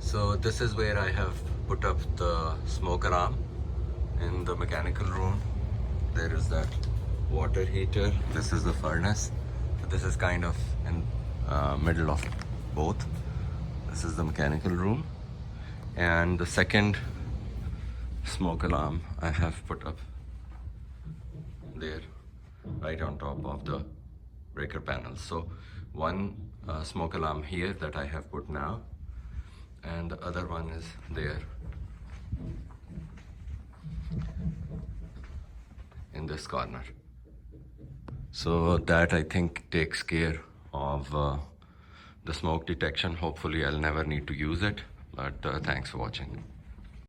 So this is where I have put up the smoke alarm in the mechanical room. There is that water heater. This is the furnace. So this is kind of in middle of both. This is the mechanical room. And the second smoke alarm I have put up there, right on top of the breaker panel. So one smoke alarm here that I have put now, and the other one is there in this corner. So that I think takes care of the smoke detection. Hopefully I'll never need to use it, but thanks for watching.